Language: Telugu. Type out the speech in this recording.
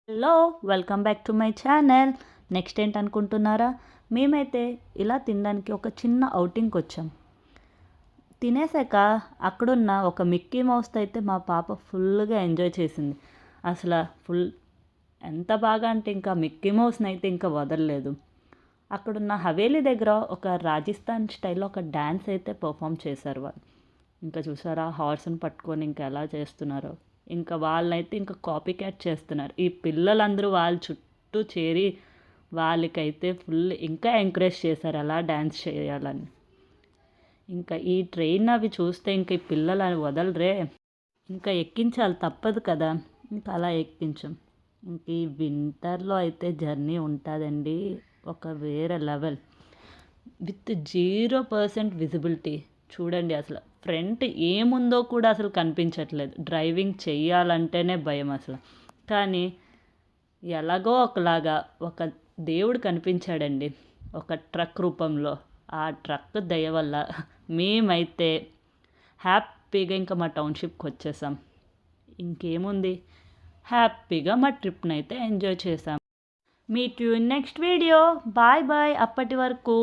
Hello, welcome back to my channel. Next ఏంటనుకుంటున్నారా? మేమైతే ఇలా తినడానికి ఒక చిన్న ఔటింగ్కి వచ్చాం. తినేసాక అక్కడున్న ఒక మిక్కీ మౌస్తో అయితే మా పాప ఫుల్గా ఎంజాయ్ చేసింది. అసలు ఎంత బాగా అంటే ఇంకా మిక్కీ మౌస్ని అయితే ఇంకా వదలలేదు. అక్కడున్న హవేలీ దగ్గర ఒక రాజస్థాన్ స్టైల్లో ఒక డ్యాన్స్ అయితే పర్ఫామ్ చేశారు వాళ్ళు. ఇంకా చూసారా హార్స్ని పట్టుకొని ఇంకా ఎలా చేస్తున్నారో. ఇంకా వాళ్ళైతే ఇంకా కాపీ క్యాట్ చేస్తున్నారు. ఈ పిల్లలందరూ వాళ్ళ చుట్టూ చేరి వాళ్ళకైతే ఫుల్ ఇంకా ఎంకరేజ్ చేశారు అలా డ్యాన్స్ చేయాలని. ఇంకా ఈ ట్రైన్ అవి చూస్తే ఇంకా ఈ పిల్లలు అని వదలరే. ఇంకా ఎక్కించాలి తప్పదు కదా. ఇంకా అలా ఎక్కించాం. ఇంక ఈ వింటర్లో అయితే జర్నీ ఉంటుందండి ఒక వేరే లెవెల్. With 0% visibility. చూడండి అసలు ఫ్రంట్ ఏముందో కూడా అసలు కనిపించట్లేదు. డ్రైవింగ్ చెయ్యాలంటేనే భయం అసలు. కానీ ఎలాగో ఒకలాగా ఒక దేవుడు కనిపించాడండి ఒక ట్రక్ రూపంలో. ఆ ట్రక్ దయ వల్ల మేమైతే హ్యాపీగా ఇంకా మా టౌన్షిప్కి వచ్చేసాం. ఇంకేముంది, హ్యాపీగా మా ట్రిప్ని అయితే ఎంజాయ్ చేసాం. Meet you in next video. Bye bye. అప్పటి వరకు